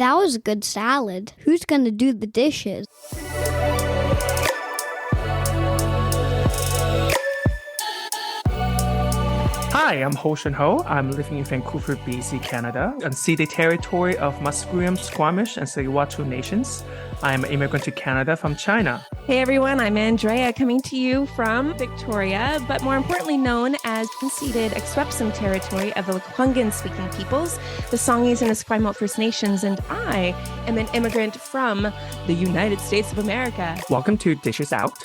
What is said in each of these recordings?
That was a good salad. Who's going to do the dishes? Hi, I'm Ho Shen Ho. I'm living in Vancouver, BC, Canada, unceded territory of Musqueam, Squamish, and Tsleil-Waututh nations. I'm an immigrant to Canada from China. Hey everyone, I'm Andrea coming to you from Victoria, but more importantly known as unceded Akwesasne territory of the Lekwungen-speaking peoples, the Songhees and Esquimalt First Nations, and I am an immigrant from the United States of America. Welcome to Dishes Out.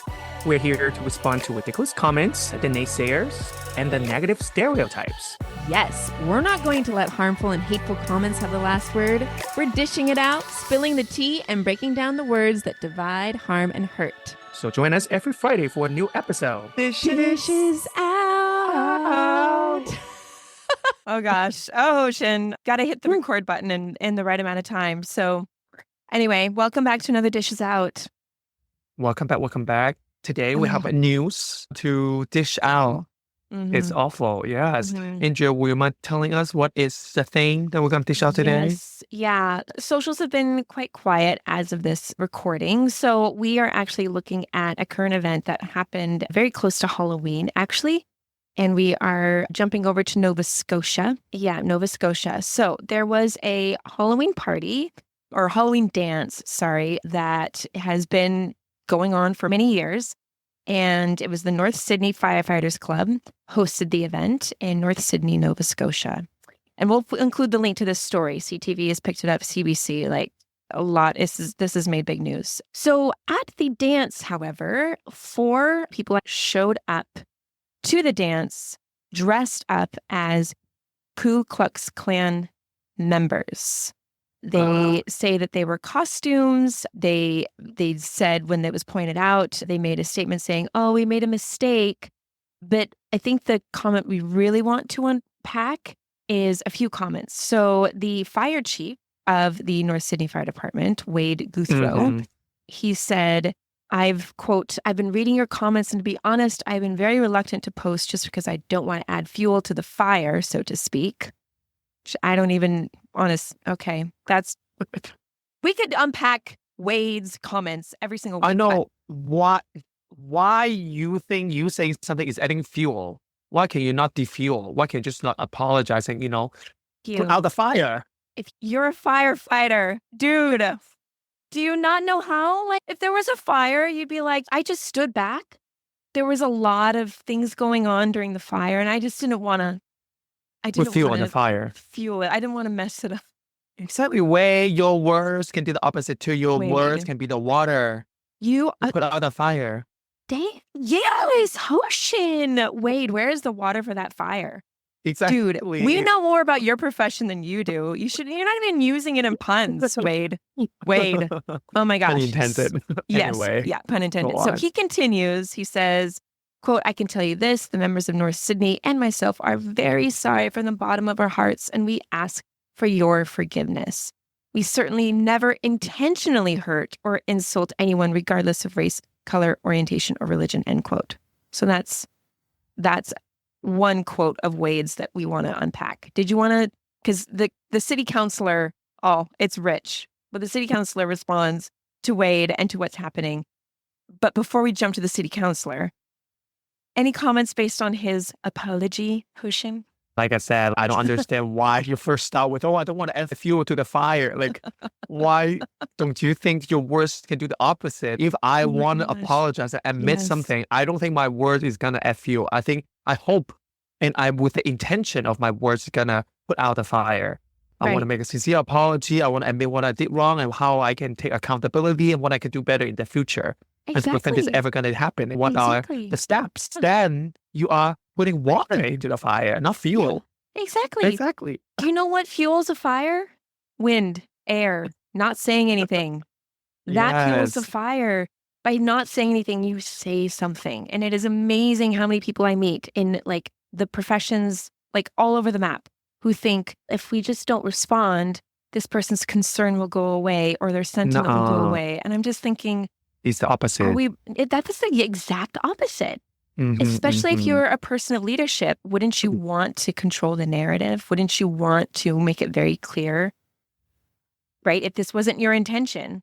We're here to respond to ridiculous comments, the naysayers, and the negative stereotypes. Yes, we're not going to let harmful and hateful comments have the last word. We're dishing it out, spilling the tea, and breaking down the words that divide, harm, and hurt. So join us every Friday for a new episode. Dishes out. Oh gosh. Oh, Shin. Gotta hit the record button in the right amount of time. So anyway, welcome back to another Dishes Out. Welcome back. Today we have a news to dish out. Mm-hmm. It's awful, yes. Mm-hmm. Andrea, will you mind telling us what is the thing that we're going to dish out today? Yes, yeah. Socials have been quite quiet as of this recording. So we are actually looking at a current event that happened very close to Halloween, actually. And we are jumping over to Nova Scotia. Yeah, Nova Scotia. So there was a Halloween party, or Halloween dance, that has been going on for many years. And it was the North Sydney Firefighters Club hosted the event in North Sydney, Nova Scotia. And we'll include the link to this story. CTV has picked it up, CBC, like a lot. This has made big news. So at the dance, however, 4 people showed up to the dance dressed up as Ku Klux Klan members. They say that they were costumes. They said when it was pointed out, they made a statement saying, oh, we made a mistake. But I think the comment we really want to unpack is a few comments. So the fire chief of the North Sydney Fire Department, Wade Guthrow, he said, I've been reading your comments, and to be honest, I've been very reluctant to post just because I don't want to add fuel to the fire, so to speak. I don't even okay. We could unpack Wade's comments every single week. I know why you think you saying something is adding fuel. Why can you not defuel? Why can you just not apologize and, put out the fire? If you're a firefighter, dude, do you not know how? Like, if there was a fire, you'd be like, I just stood back. There was a lot of things going on during the fire, and I just didn't want to. Put fuel on the fire. Fuel it. I didn't want to mess it up. Exactly. Wade, your words can do the opposite too. Your words can be the water. You put out the fire. Yes, Hoshin. Wade, where is the water for that fire? Exactly. Dude, we know more about your profession than you do. You're not even using it in puns, Wade. Wade. Oh my gosh. Pun intended. Yes. Anyway, yeah, pun intended. So he continues, he says, quote, I can tell you this, the members of North Sydney and myself are very sorry from the bottom of our hearts, and we ask for your forgiveness. We certainly never intentionally hurt or insult anyone regardless of race, color, orientation, or religion, end quote. So that's one quote of Wade's that we want to unpack. Did you want to, because the city councillor, it's rich, but the city councillor responds to Wade and to what's happening. But before we jump to the city councillor, any comments based on his apology, Hushin? Like I said, I don't understand why you first start with, I don't want to add fuel to the fire. Like, why don't you think your words can do the opposite? If I want to apologize and admit something, I don't think my word is going to add fuel. I hope, and I'm with the intention of my words going to put out the fire. I want to make a sincere apology. I want to admit what I did wrong and how I can take accountability and what I can do better in the future. And to prevent this ever going to happen. And what are the steps? Then you are putting water into the fire, not fuel. Exactly. Do you know what fuels a fire? Wind, air, not saying anything. That fuels a fire. By not saying anything, you say something. And it is amazing how many people I meet in like the professions, like all over the map, who think if we just don't respond, this person's concern will go away or their sentiment will go away. And I'm just thinking, it's the opposite. That's the exact opposite. Especially if you're a person of leadership, wouldn't you want to control the narrative? Wouldn't you want to make it very clear? right? If this wasn't your intention,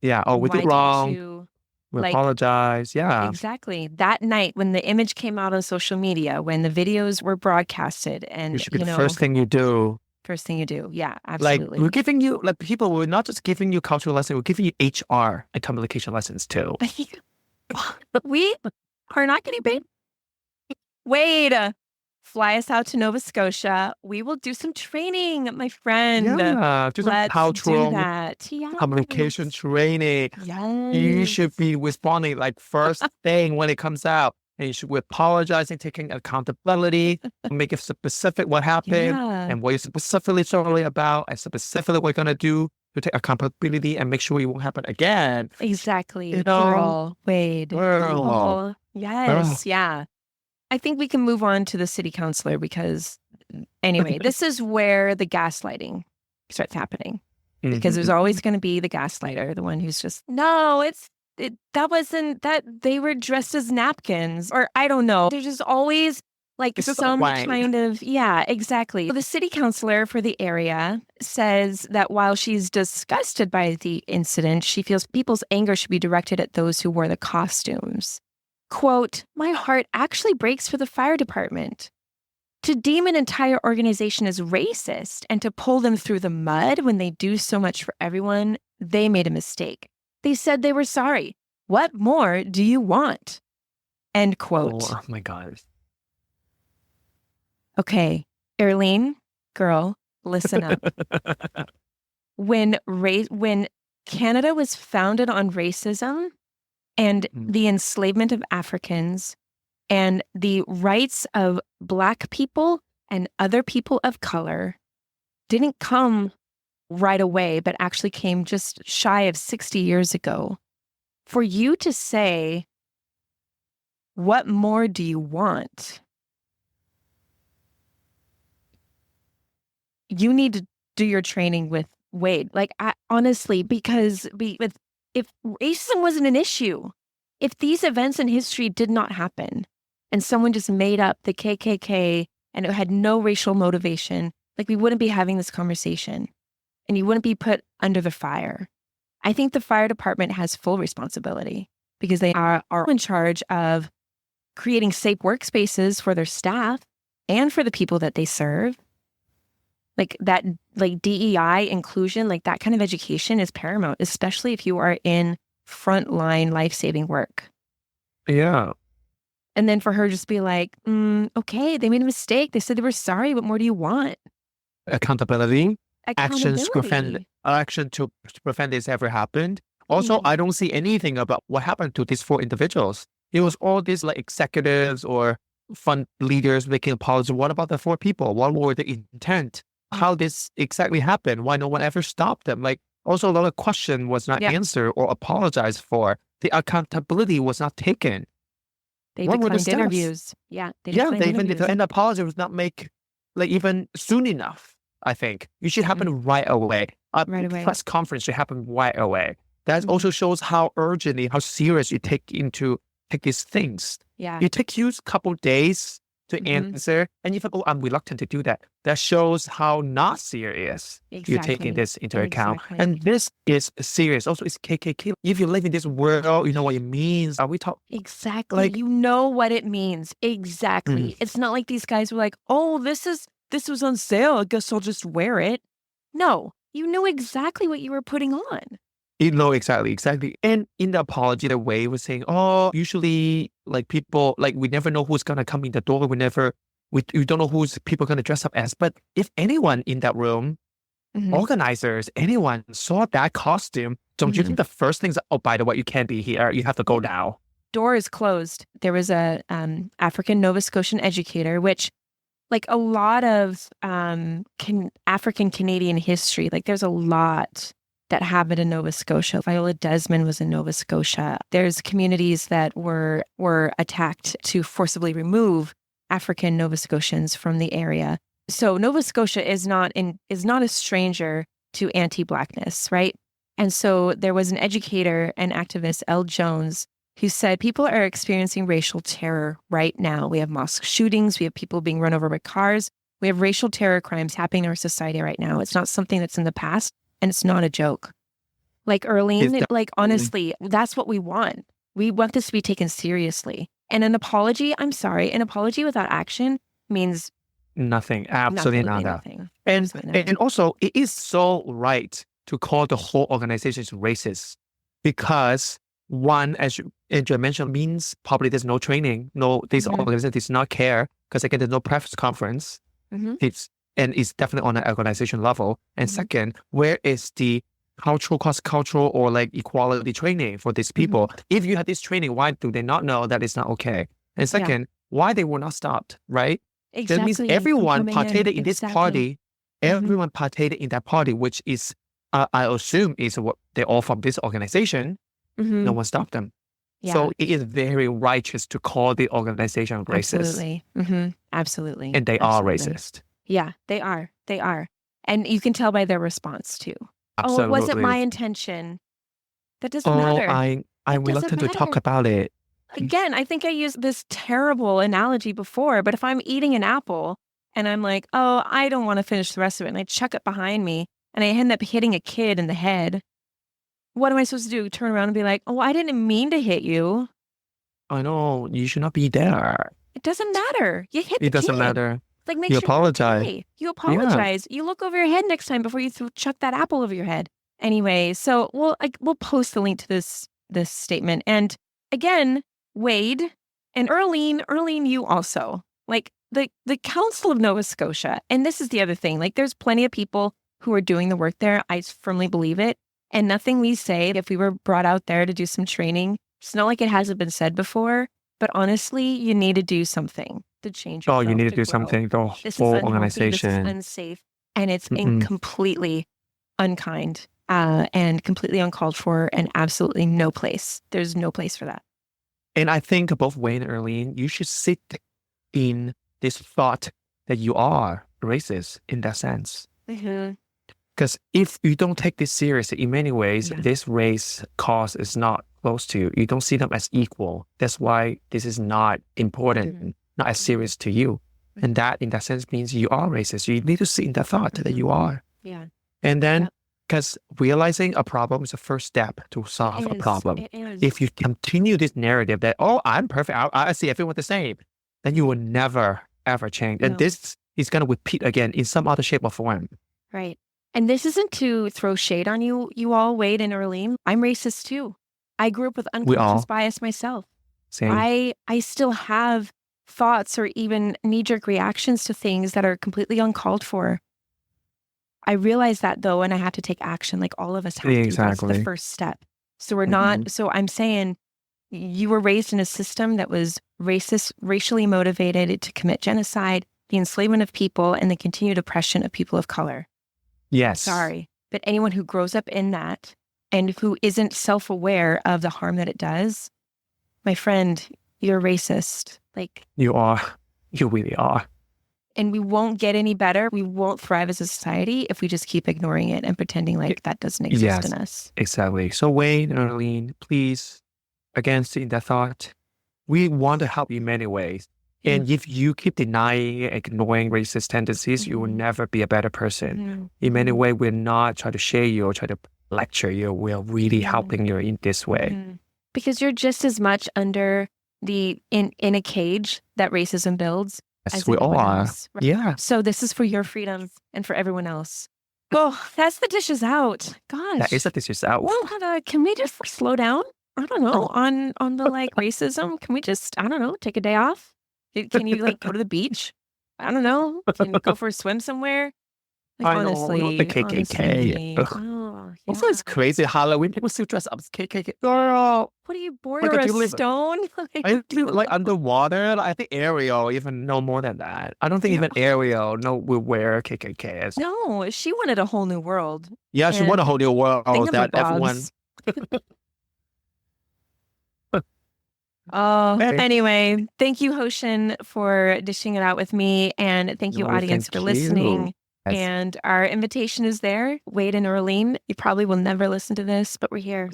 Yeah. Oh, we why did wrong. can't you, We like, apologize. Yeah. exactly. That night when the image came out on social media, when the videos were broadcasted It and, should be the first thing you do. first thing you do. Yeah, Like, absolutely. we're giving you, like, people, we're not just giving you cultural lessons, we're giving you HR and communication lessons too. We are not getting paid. Wade, fly us out to Nova Scotia. We will do some training, my friend. Yeah. Do some Let's do cultural that. Yeah. communication training. Yes. You should be responding like first thing when it comes out. And you should be apologizing, taking accountability, make it specific what happened Yeah. and what you're specifically sorry about and specifically what you're going to do to take accountability and make sure it won't happen again. Exactly. You know? Girl, Wade. Girl. Oh, yes. Yeah. I think we can move on to the city councillor because, anyway, this is where the gaslighting starts happening. Because there's always going to be the gaslighter, the one who's just, no, that wasn't that they were dressed as napkins, or I don't know. There's just always like It's just some wank. kind of, yeah, exactly. The city councillor for the area says that while she's disgusted by the incident, she feels people's anger should be directed at those who wore the costumes. Quote, my heart actually breaks for the fire department. To deem an entire organization as racist and to pull them through the mud when they do so much for everyone, they made a mistake. They said they were sorry. What more do you want? End quote. Oh my God. Okay, Erlene, girl, listen up. When Canada was founded on racism and the enslavement of Africans and the rights of Black people and other people of color didn't come right away, but actually came just shy of 60 years ago. For you to say, what more do you want? You need to do your training with Wade. Like, honestly, because if racism wasn't an issue, if these events in history did not happen and someone just made up the KKK and it had no racial motivation, like, we wouldn't be having this conversation and you wouldn't be put under the fire. I think the fire department has full responsibility because they are in charge of creating safe workspaces for their staff and for the people that they serve. Like that, like DEI inclusion, like that kind of education is paramount, especially if you are in frontline life-saving work. Yeah. And then for her just be like, okay, they made a mistake. They said they were sorry. What more do you want? Accountability. Action to prevent this ever happened. Also, I don't see anything about what happened to these 4 individuals. It was all these like executives or fund leaders making apologies. What about the 4 people? What were the intent? How this exactly happened? Why no one ever stopped them? Like, also a lot of question was not answered or apologized for. The accountability was not taken. They what declined interviews. Yeah, they even an apology was not make like even soon enough. I think it should happen right away. Right away. Press conference should happen right away. That also shows how urgently, how serious you take these things. Yeah, it takes you a couple days to answer, and you think, oh, I'm reluctant to do that. That shows how not serious you're taking this into account. And this is serious. Also, it's KKK. If you live in this world, you know what it means. Are we talking? Exactly. Like, you know what it means. Exactly. It's not like these guys were like, oh, this was on sale. I guess I'll just wear it. No, you knew exactly what you were putting on. You know, exactly. And in the apology, the way was saying, oh, usually like people, like we never know who's going to come in the door. We don't know who's people going to dress up as. But if anyone in that room, organizers, anyone saw that costume, don't you think the first thing is, oh, by the way, you can't be here. You have to go now. Door is closed. There was a African Nova Scotian educator, which like a lot of African Canadian history, like there's a lot that happened in Nova Scotia. Viola Desmond was in Nova Scotia. There's communities that were attacked to forcibly remove African Nova Scotians from the area. So Nova Scotia is not a stranger to anti-Blackness, right? And so there was an educator and activist, Elle Jones, who said people are experiencing racial terror right now. We have mosque shootings. We have people being run over by cars. We have racial terror crimes happening in our society right now. It's not something that's in the past. and it's not a joke. Like Earlene, like honestly, that's what we want. We want this to be taken seriously. And an apology, I'm sorry, an apology without action means nothing. Absolutely nothing. And also, it is so right to call the whole organization racist because one, as you mentioned, means probably there's no training. No, this organization does not care because again, there's no press conference. It's definitely on an organization level. And second, where is the cross-cultural or like equality training for these people? If you had this training, why do they not know that it's not okay? And second, why they were not stopped, right? Exactly. That means everyone participated in this party. Everyone participated in that party, which is, I assume, is what they're all from this organization. No one stopped them. Yeah. So it is very righteous to call the organization racist. Absolutely. And they are racist. Yeah, they are. They are. And you can tell by their response too. Absolutely. Oh, it wasn't my intention. That doesn't matter. I'm reluctant to talk about it. Again, I think I used this terrible analogy before, but if I'm eating an apple and I'm like, oh, I don't want to finish the rest of it, and I chuck it behind me and I end up hitting a kid in the head, what am I supposed to do? Turn around and be like, oh, I didn't mean to hit you. I know, you should not be there. It doesn't matter. You hit the kid. It doesn't matter. Like, make you sure apologize. Okay. You apologize. You look over your head next time before you chuck that apple over your head. Anyway, so we'll post the link to this statement. And again, Wade and Earlene, you also. Like the Council of Nova Scotia. And this is the other thing. Like there's plenty of people who are doing the work there. I firmly believe it. And nothing we say, if we were brought out there to do some training, it's not like it hasn't been said before. But honestly, you need to do something to change yourself. You need to do something. The whole organization. This is unsafe. And it's completely unkind and completely uncalled for and absolutely no place. There's no place for that. And I think both Wayne and Earlene, you should sit in this thought that you are racist in that sense. Because if you don't take this seriously, in many ways, this race cause is not close to you. You don't see them as equal. That's why this is not important, not as serious to you. And that, in that sense, means you are racist. You need to sit in that thought that you are. Yeah. And then, because realizing a problem is the first step to solve a problem. It is. If you continue this narrative that, oh, I'm perfect, I see everyone the same, then you will never, ever change. And this is going to repeat again in some other shape or form. Right. And this isn't to throw shade on you all, Wade and Earlene. I'm racist too. I grew up with unconscious bias myself. Same. I still have thoughts or even knee-jerk reactions to things that are completely uncalled for. I realize that though, and I have to take action like all of us have to. That's the first step. So we're not, so I'm saying you were raised in a system that was racist, racially motivated to commit genocide, the enslavement of people, and the continued oppression of people of color. Yes. Sorry. But anyone who grows up in that and who isn't self-aware of the harm that it does, my friend, you're racist. Like you are. You really are. And we won't get any better. We won't thrive as a society if we just keep ignoring it and pretending like that doesn't exist in us. Exactly. So Wayne and Earlene, please, again, sit in that thought. We want to help you in many ways. And if you keep denying, ignoring racist tendencies, you will never be a better person. In many ways, we're not trying to share you or try to lecture you. We're really helping you in this way. Because you're just as much under in a cage that racism builds. Yes, we all are. Else, right? Yeah. So this is for your freedom and for everyone else. Oh, that's the dishes out. Gosh. That is the dishes out. Well, can we just slow down? I don't know. On the like racism, can we just, I don't know, take a day off? Can you like go to the beach? I don't know. Can you go for a swim somewhere? Like, honestly, not the KKK. Also, it's crazy. Halloween, people still dress up as KKK. Girl, what are you, bored or a stone? I live like underwater. I think Ariel even know more than that. I don't think even Ariel will wear KKKs. No, she wanted a whole new world. Yeah, she wanted a whole new world that everyone. Anyway, thank you, Hoshin, for dishing it out with me. And thank you, audience, for listening. Yes. And our invitation is there. Wade and Earlene, you probably will never listen to this, but we're here.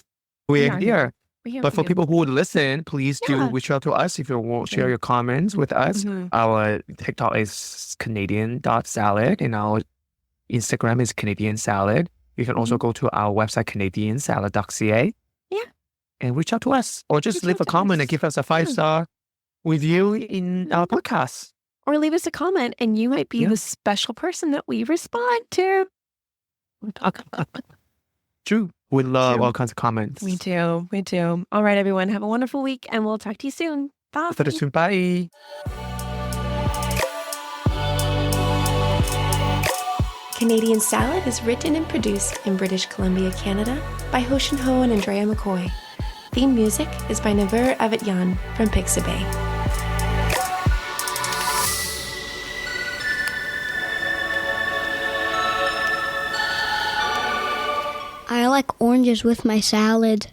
We're here. But for people who would listen, please do reach out to us if you want to share your comments with us. Our TikTok is Canadian.salad and our Instagram is Canadian Salad. You can also go to our website, canadiansalad.ca. Yeah. And reach out to us or just Reach leave out a to comment us. and give us a 5-star review in our podcast. Or leave us a comment and you might be Yeah. the special person that we respond to. We'll talk about it. True. We love True. all kinds of comments. We do. We do. All right, everyone. Have a wonderful week and we'll talk to you soon. Bye. Talk to you soon. Bye. Canadian Salad is written and produced in British Columbia, Canada by Hoshin Ho and Andrea McCoy. Theme music is by Naver Avetyan from Pixabay. I like oranges with my salad.